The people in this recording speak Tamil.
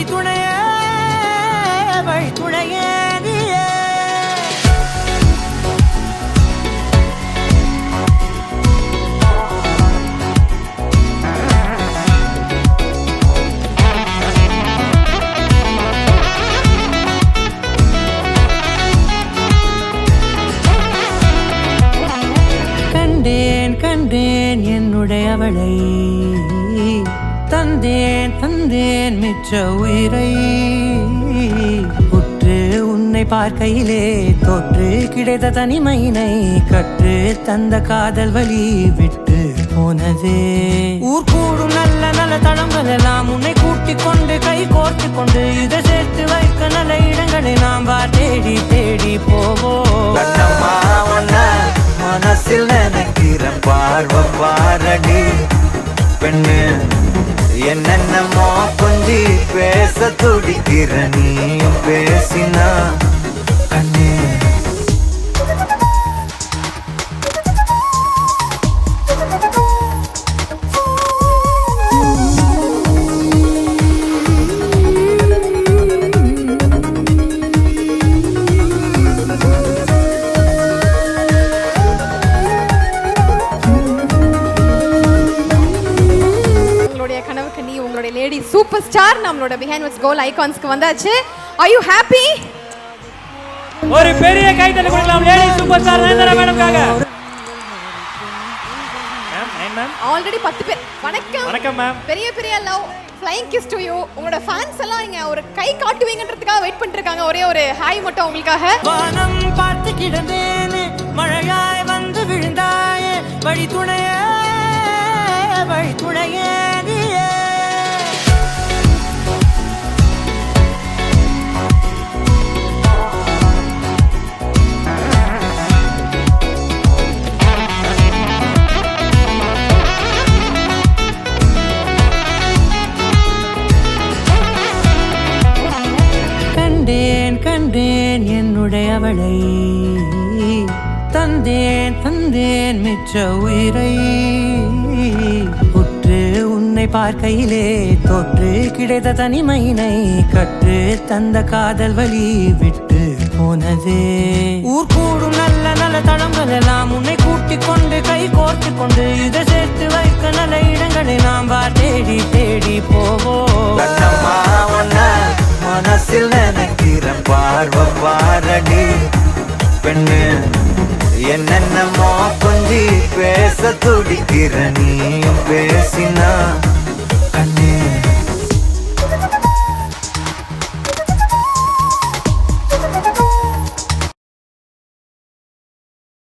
வழித்துணையே வழித்துணையே கண்டேன் கண்டேன் என்னுடைய அவளை தந்தேன் தந்தேன் மிச்ச உயிரை உற்று உன்னை பார்க்கையிலே தோற்று கிடைத்த தனிமையினை கற்று தந்த காதல் வழி விட்டு போனதே ஊர் கூடும் நல்ல நல்ல தளங்கள் எல்லாம் உன்னை கூட்டிக் கொண்டு கை கோர்த்து கொண்டு இதை சேர்த்து வைக்க நல்ல இடங்களை நாம் தேடி தேடி போவோம் மனசில் நினைக்கிற பார்வை பாரடி பெண்ணு என்னென்னமோ கொஞ்சி பேச துடிக்கிற நீயும் பேசினா கண்ணே லேடி சூப்பர் ஸ்டார் நம்மளோட பிஹைண்ட் வாட்ஸ் கோல் ஐகான்ஸ்க்கு வந்தாச்சு. Are you happy? ஒரு பெரிய கைதட்டல் கொடுக்கலாம் லேடி சூப்பர் ஸ்டார் நயன்தாரா மேடம்காக. மேம் ஆல்ரெடி 10 பேர் வணக்கம். வணக்கம் மேம். பெரிய பெரிய love flying kiss to you. உங்களோட ஃபேன்ஸ் எல்லாம் இங்க ஒரு கை காட்டுவீங்கன்றதுக்காக வெயிட் பண்ணிட்டு இருக்காங்க. ஒரே ஒரு ஹாய் மட்டும் உங்களுக்காக. வானம் பார்த்து கிடந்தேனே மழையாய் வந்து விழுந்தாயே வழித்துணையே வழித்துணையே கண்டேன் கண்டேன் என்னுடைய அவளை தந்தேன் தந்தேன் மிச்ச உயிரை உற்று உன்னை பார்க்கையிலே தோற்று கிடைத்த தனிமையினை கற்று தந்த காதல் வழி விட்டு போனதே ஊர் கூடும் நல்ல நல்ல தளங்கள் எல்லாம் உன்னை கூட்டிக் கொண்டு கை கோர்த்து கொண்டு இதை சேர்த்து வைக்க நல்ல இடங்களை நாம் தேடி தேடி போவோம் மனசில் நினைக்கிற பார்வை பாரடி பெண்ணு என்னென்னமோ கொஞ்சி பேச துடிக்கிற நீயும் பேசினா